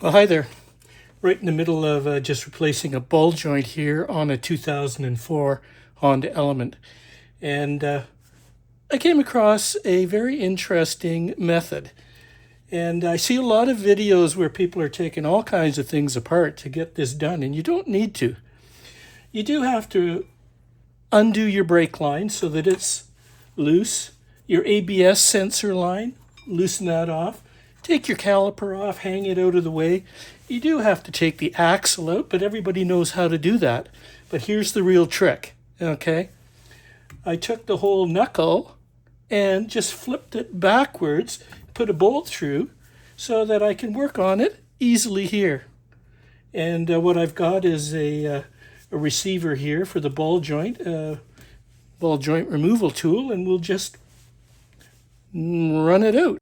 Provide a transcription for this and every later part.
Well, hi there. Right in the middle of just replacing a ball joint here on a 2004 Honda Element. And I came across a very interesting method. And I see a lot of videos where people are taking all kinds of things apart to get this done, and you don't need to. You do have to undo your brake line so that it's loose. Your ABS sensor line, loosen that off. Take your caliper off, hang it out of the way. You do have to take the axle out, but everybody knows how to do that. But here's the real trick, okay? I took the whole knuckle and just flipped it backwards, put a bolt through so that I can work on it easily here. And what I've got is a receiver here for the ball joint removal tool, and we'll just run it out.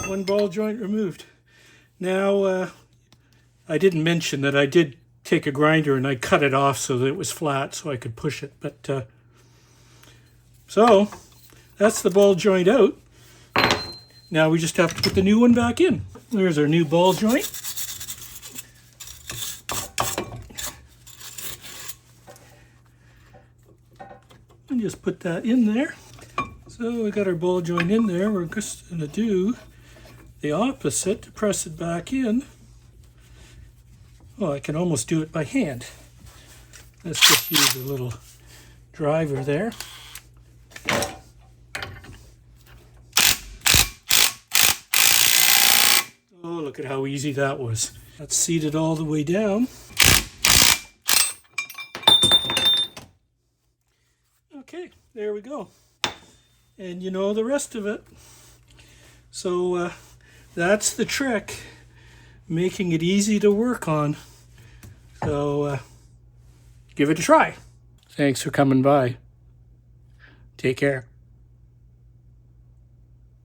One ball joint removed. Now, I didn't mention that I did take a grinder and I cut it off so that it was flat so I could push it. But so that's the ball joint out. Now we just have to put the new one back in. There's our new ball joint. And just put that in there. So we got our ball joint in there. We're just going to do the opposite to press it back in. Oh, I can almost do it by hand. Let's just use a little driver there. Oh, look at how easy that was. That's seated all the way down. Okay, there we go. And you know the rest of it. So that's the trick, making it easy to work on. So give it a try. Thanks for coming by. Take care.